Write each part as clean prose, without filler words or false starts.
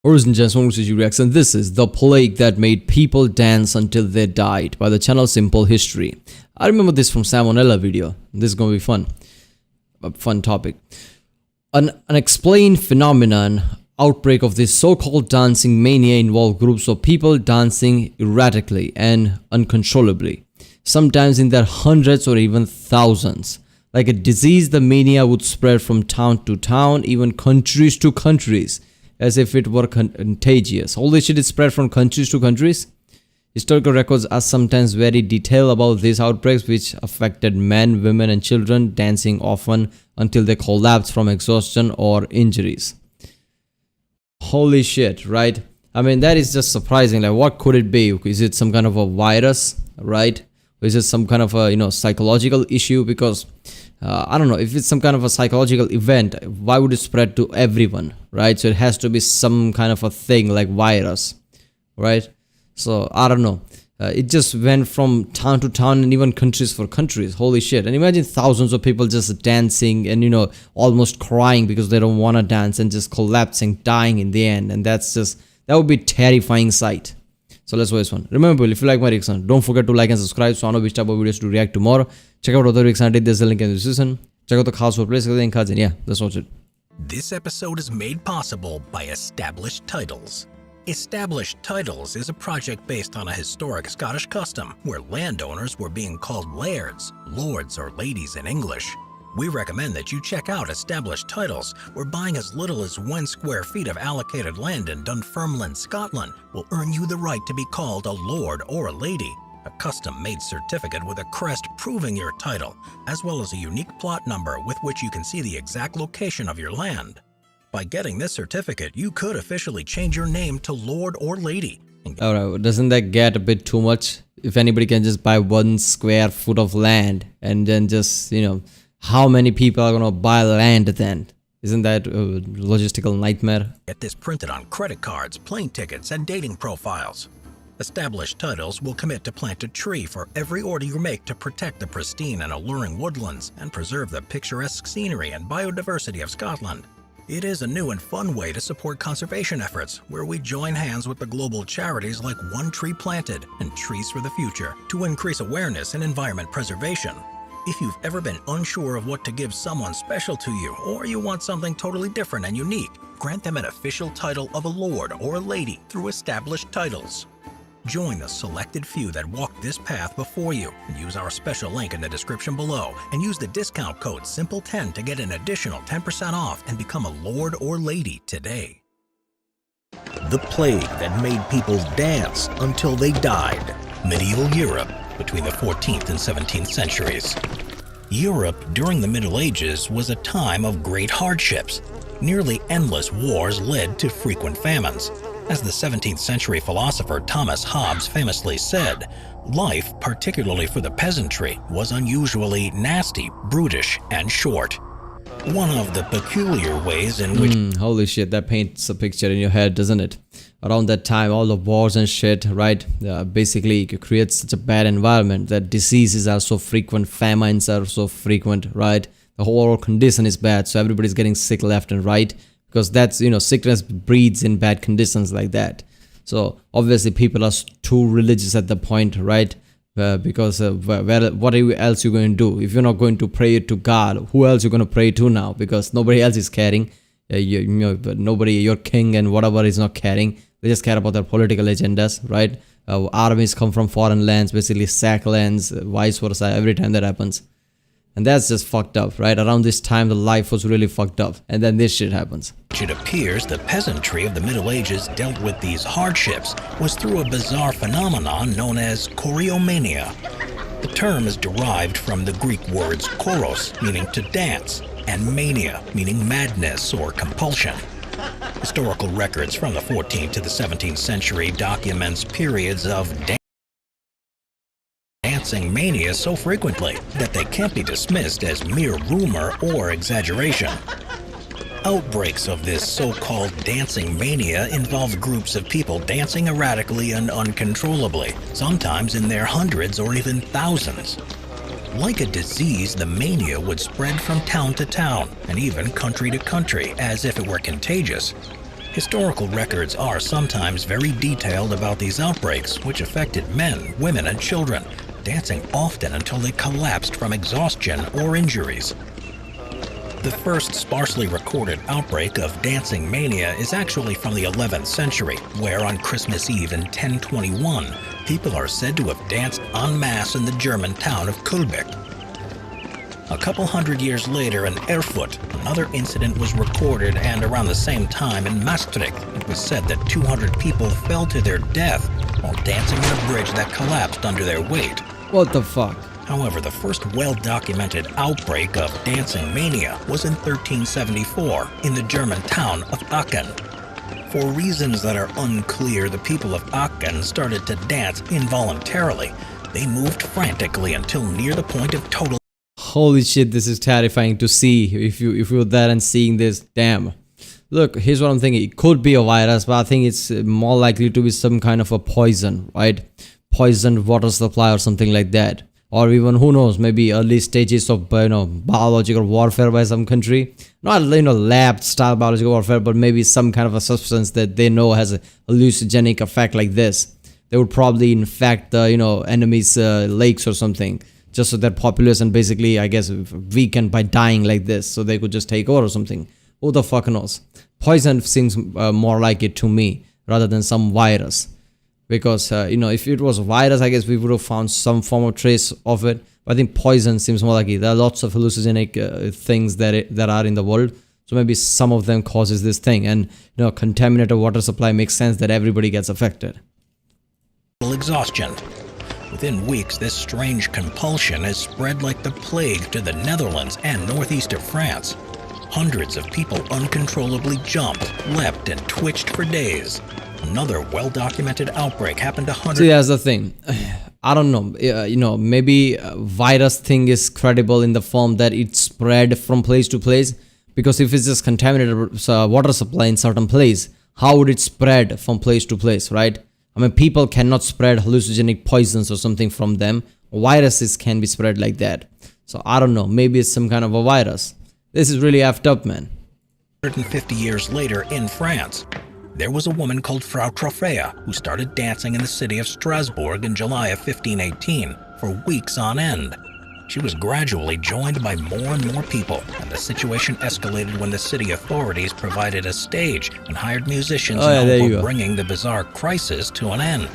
Origin Jason reacts, and this is The Plague That Made People Dance Until They Died by the channel Simple History. I remember this from Salmonella video. This is gonna be fun. A fun topic. An unexplained phenomenon, outbreak of this so-called dancing mania involved groups of people dancing erratically and uncontrollably, sometimes in their hundreds or even thousands. Like a disease, the mania would spread from town to town, even countries to countries, as if it were contagious. Holy shit, it spread from countries to countries. Historical records are sometimes very detailed about these outbreaks, which affected men, women, and children, dancing often until they collapsed from exhaustion or injuries. Holy shit, right? I mean, that is just surprising. Like, what could it be? Is it some kind of a virus, right? Or is it some kind of a, psychological issue? Because I don't know, if it's some kind of a psychological event, why would it spread to everyone, right? So it has to be some kind of a thing like virus, right? So I don't know. It just went from town to town and even countries for countries. Holy shit. And imagine thousands of people just dancing and, almost crying because they don't want to dance and just collapsing, dying in the end. And that would be a terrifying sight. So let's watch this one. Remember, if you like my reaction, don't forget to like and subscribe so I know which type of videos to react to more. Check out other reactions I did. There's a link in the description. Check out the khas for place and cards. And yeah, let's watch it. This episode is made possible by Established Titles. Established Titles is a project based on a historic Scottish custom where landowners were being called lairds, lords, or ladies in English. We recommend that you check out Established Titles, where buying as little as 1 square feet of allocated land in Dunfermline, Scotland will earn you the right to be called a lord or a lady, a custom-made certificate with a crest proving your title, as well as a unique plot number with which you can see the exact location of your land. By getting this certificate, you could officially change your name to Lord or Lady. Alright, doesn't that get a bit too much? If anybody can just buy 1 square foot of land and then just, how many people are gonna buy land then? Isn't that a logistical nightmare? Get this printed on credit cards, plane tickets, and dating profiles. Established Titles will commit to plant a tree for every order you make to protect the pristine and alluring woodlands and preserve the picturesque scenery and biodiversity of Scotland. It is a new and fun way to support conservation efforts, where we join hands with the global charities like One Tree Planted and Trees for the Future to increase awareness in environment preservation. If you've ever been unsure of what to give someone special to you, or you want something totally different and unique, grant them an official title of a lord or a lady through Established Titles. Join the selected few that walk this path before you and use our special link in the description below and use the discount code SIMPLE10 to get an additional 10% off and become a lord or lady today. The plague that made people dance until they died. Medieval Europe between the 14th and 17th centuries. Europe during the Middle Ages was a time of great hardships. Nearly endless wars led to frequent famines. As the 17th century philosopher Thomas Hobbes famously said, life, particularly for the peasantry, was unusually nasty, brutish, and short. One of the peculiar ways in which... Holy shit, that paints a picture in your head, doesn't it? Around that time, all the wars and shit, right? Basically, it creates such a bad environment that diseases are so frequent, famines are so frequent, right? The whole condition is bad, so everybody's getting sick left and right. Because that's, sickness breeds in bad conditions like that. So obviously people are too religious at the point, right? Because what else you going to do? If you're not going to pray to God, who else you going to pray to now? Because nobody else is caring. Nobody, your king and whatever is not caring. They just care about their political agendas, right? Armies come from foreign lands, basically sack lands, vice versa, every time that happens. And that's just fucked up, right? Around this time, the life was really fucked up. And then this shit happens. It appears the peasantry of the Middle Ages dealt with these hardships was through a bizarre phenomenon known as choreomania. The term is derived from the Greek words choros, meaning to dance, and mania, meaning madness or compulsion. Historical records from the 14th to the 17th century documents periods of dancing mania so frequently that they can't be dismissed as mere rumor or exaggeration. Outbreaks of this so-called dancing mania involve groups of people dancing erratically and uncontrollably, sometimes in their hundreds or even thousands. Like a disease, the mania would spread from town to town and even country to country as if it were contagious. Historical records are sometimes very detailed about these outbreaks, which affected men, women, and children, dancing often until they collapsed from exhaustion or injuries. The first sparsely recorded outbreak of dancing mania is actually from the 11th century, where on Christmas Eve in 1021, people are said to have danced en masse in the German town of Kulbeck. A couple hundred years later in Erfurt, another incident was recorded, and around the same time in Maastricht, it was said that 200 people fell to their death while dancing on a bridge that collapsed under their weight. What the fuck? However, the first well-documented outbreak of dancing mania was in 1374 in the German town of Aachen. For reasons that are unclear, the people of Aachen started to dance involuntarily. They moved frantically until near the point of total. Holy shit, this is terrifying to see. If you're there and seeing this, damn. Look, here's what I'm thinking. It could be a virus, but I think it's more likely to be some kind of a poison, right? Poisoned water supply or something like that. Or even, who knows, maybe early stages of biological warfare by some country. Not lab style biological warfare, but maybe some kind of a substance that they know has a hallucinogenic effect like this. They would probably infect the enemy's lakes or something, just so that population basically, I guess, weakened by dying like this, so they could just take over or something. Who the fuck knows? Poison seems more like it to me rather than some virus. Because, if it was a virus, I guess we would have found some form of trace of it. But I think poison seems more like it. There are lots of hallucinogenic things that are in the world. So maybe some of them causes this thing. And, contaminated water supply makes sense that everybody gets affected. Exhaustion. Within weeks, this strange compulsion has spread like the plague to the Netherlands and northeast of France. Hundreds of people uncontrollably jumped, leapt, and twitched for days. Another well-documented outbreak happened 100. See, that's the thing. I don't know. Maybe virus thing is credible in the form that it spread from place to place. Because if it's just contaminated water supply in certain place, how would it spread from place to place, right? I mean, people cannot spread hallucinogenic poisons or something from them. Viruses can be spread like that. So I don't know. Maybe it's some kind of a virus. This is really effed up, man. 150 years later in France, there was a woman called Frau Trophea who started dancing in the city of Strasbourg in July of 1518 for weeks on end. She was gradually joined by more and more people, and the situation escalated when the city authorities provided a stage and hired musicians in hope of bringing the bizarre crisis to an end.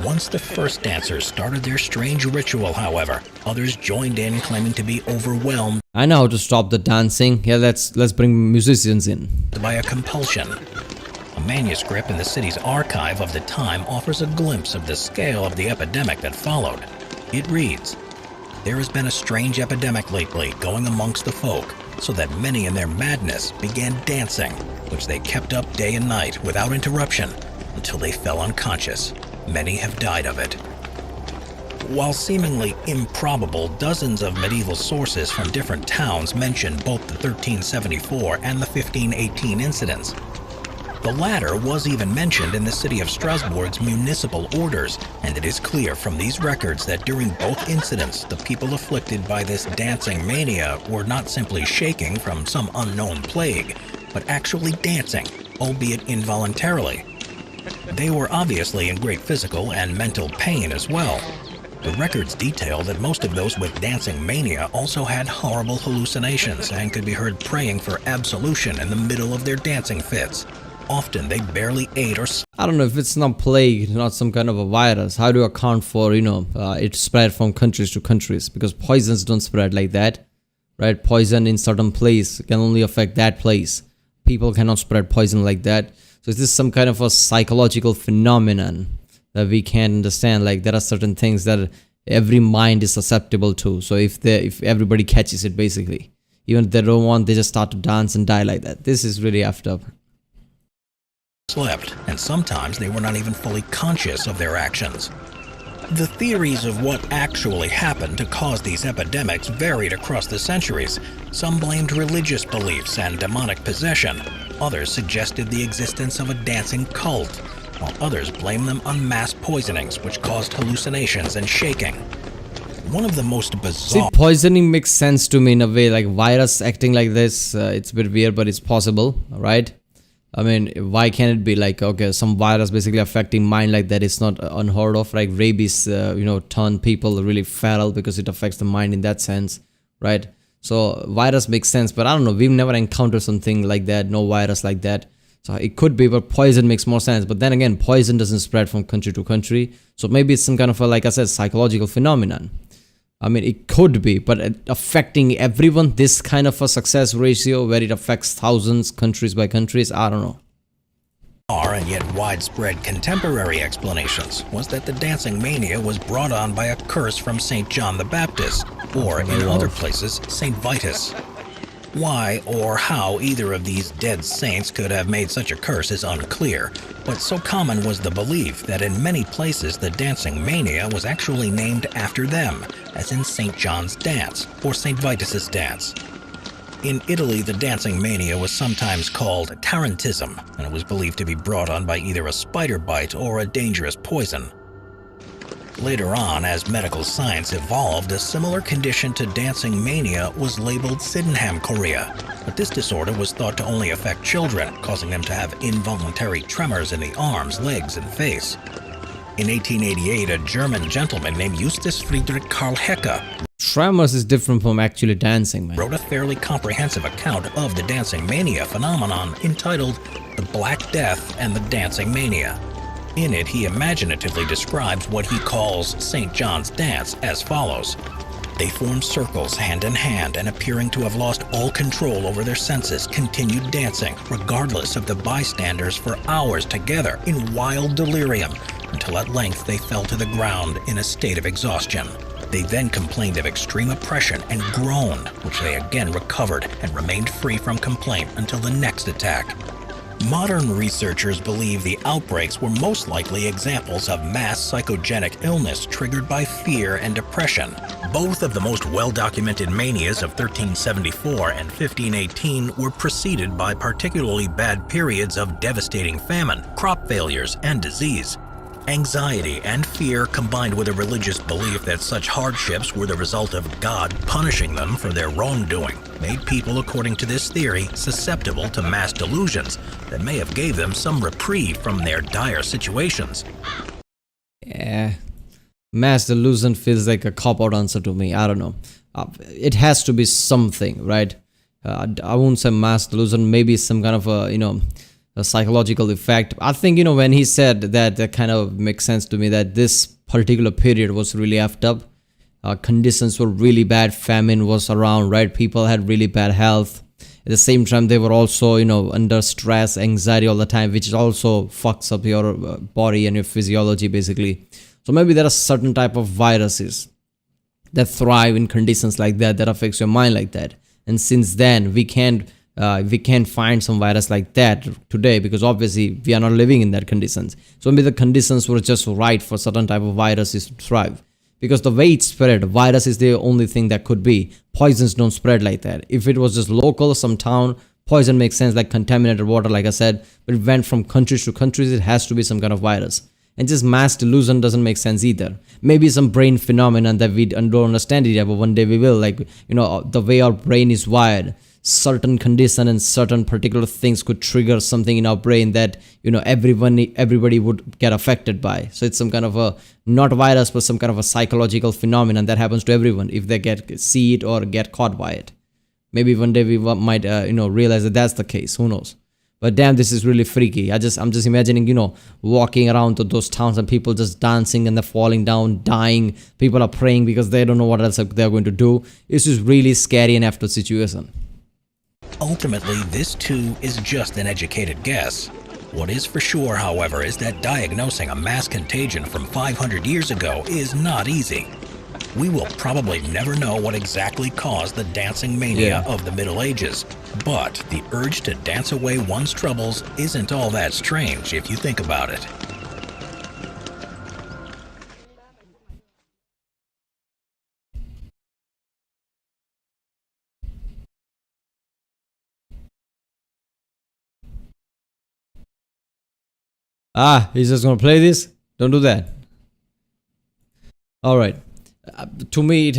Once the first dancers started their strange ritual, however, others joined in, claiming to be overwhelmed. I know how to stop the dancing. Yeah, let's bring musicians in. By a compulsion. A manuscript in the city's archive of the time offers a glimpse of the scale of the epidemic that followed. It reads, "There has been a strange epidemic lately going amongst the folk, so that many in their madness began dancing, which they kept up day and night without interruption until they fell unconscious. Many have died of it." While seemingly improbable, dozens of medieval sources from different towns mention both the 1374 and the 1518 incidents. The latter was even mentioned in the city of Strasbourg's municipal orders, and it is clear from these records that during both incidents, the people afflicted by this dancing mania were not simply shaking from some unknown plague, but actually dancing, albeit involuntarily. They were obviously in great physical and mental pain as well. The records detail that most of those with dancing mania also had horrible hallucinations and could be heard praying for absolution in the middle of their dancing fits. Often they barely ate or I don't know if it's not plague, not some kind of a virus. How do you account for, it spread from countries to countries? Because poisons don't spread like that, right? Poison in certain place can only affect that place. People cannot spread poison like that. So is this some kind of a psychological phenomenon that we can't understand? Like there are certain things that every mind is susceptible to. So if everybody catches it, basically, even if they don't want, they just start to dance and die like that. This is really effed up. Slept, and sometimes they were not even fully conscious of their actions. The theories of what actually happened to cause these epidemics varied across the centuries. Some blamed religious beliefs and demonic possession. Others suggested the existence of a dancing cult, while others blamed them on mass poisonings, which caused hallucinations and shaking. One of the most bizarre... See, poisoning makes sense to me in a way, like virus acting like this. It's a bit weird, but it's possible, right? I mean, why can't it be like, okay, some virus basically affecting mind like that is not unheard of, like rabies, turn people really feral because it affects the mind in that sense, right? So virus makes sense, but I don't know, we've never encountered something like that, no virus like that. So it could be, but poison makes more sense. But then again, poison doesn't spread from country to country. So maybe it's some kind of a, like I said, psychological phenomenon. I mean, it could be, but affecting everyone, this kind of a success ratio where it affects thousands, countries by countries, I don't know. And yet widespread contemporary explanations was that the dancing mania was brought on by a curse from St. John the Baptist, or in other places, St. Vitus. Why or how either of these dead saints could have made such a curse is unclear, but so common was the belief that in many places the dancing mania was actually named after them, as in St. John's dance or St. Vitus's dance. In Italy, the dancing mania was sometimes called tarantism, and it was believed to be brought on by either a spider bite or a dangerous poison. Later on, as medical science evolved, a similar condition to dancing mania was labeled Sydenham chorea, but this disorder was thought to only affect children, causing them to have involuntary tremors in the arms, legs, and face. In 1888, a German gentleman named Justus Friedrich Karl Hecke Tremors is different from actually dancing, man. wrote a fairly comprehensive account of the dancing mania phenomenon entitled The Black Death and the Dancing Mania. In it, he imaginatively describes what he calls St. John's dance as follows. They formed circles hand in hand and, appearing to have lost all control over their senses, continued dancing, regardless of the bystanders, for hours together in wild delirium, until at length they fell to the ground in a state of exhaustion. They then complained of extreme oppression and groaned, which they again recovered and remained free from complaint until the next attack. Modern researchers believe the outbreaks were most likely examples of mass psychogenic illness triggered by fear and depression. Both of the most well-documented manias of 1374 and 1518 were preceded by particularly bad periods of devastating famine, crop failures, and disease. Anxiety and fear, combined with a religious belief that such hardships were the result of God punishing them for their wrongdoing, made people, according to this theory, susceptible to mass delusions that may have gave them some reprieve from their dire situations. Yeah, mass delusion feels like a cop-out answer to me. I don't know. It has to be something, right? I won't say mass delusion. Maybe some kind of a psychological effect. I think, when he said that, that kind of makes sense to me, that this particular period was really effed up. Conditions were really bad. Famine was around, right? People had really bad health. At the same time, they were also, under stress, anxiety all the time, which also fucks up your body and your physiology, basically. So maybe there are certain type of viruses that thrive in conditions like that, that affects your mind like that. And since then, we can't find some virus like that today, because obviously we are not living in that conditions. So maybe the conditions were just right for certain type of viruses to thrive, because the way it spread, virus is the only thing that could be. Poisons don't spread like that. If it was just local, some town, poison makes sense, like contaminated water, like I said, but it went from countries to countries, it has to be some kind of virus. And just mass delusion doesn't make sense either. Maybe some brain phenomenon that we don't understand it yet, but one day we will, like, the way our brain is wired. Certain condition and certain particular things could trigger something in our brain that everybody would get affected by. So it's some kind of a, not virus, but some kind of a psychological phenomenon that happens to everyone if they see it or get caught by it. Maybe one day we might realize that that's the case. Who knows? But damn, this is really freaky. I'm just imagining, walking around to those towns and people just dancing and they're falling down, dying. People are praying because they don't know what else they're going to do. It's just really scary and after situation. Ultimately, this too is just an educated guess. What is for sure, however, is that diagnosing a mass contagion from 500 years ago is not easy. We will probably never know what exactly caused the dancing mania of the Middle Ages, but the urge to dance away one's troubles isn't all that strange if you think about it. He's just gonna play this? Don't do that. Alright. To me, it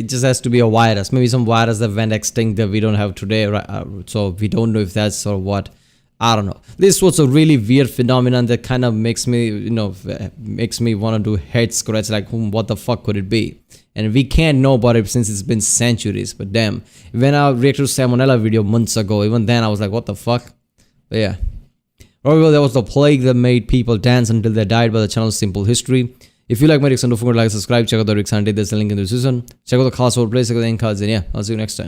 just has to be a virus. Maybe some virus that went extinct that we don't have today. Right? So we don't know if that's or what. I don't know. This was a really weird phenomenon that kind of makes me, makes me want to do head scratch, like, what the fuck could it be? And we can't know about it since it's been centuries. But damn, when I reacted to Salmonella video months ago, even then I was like, what the fuck? But yeah. Well, there was the plague that made people dance until they died by the channel's Simple History. If you like my reaction, don't forget to like, subscribe, check out the reaction, there's a link in the description. Check out the class word, play, check out the end cards, and yeah, I'll see you next time.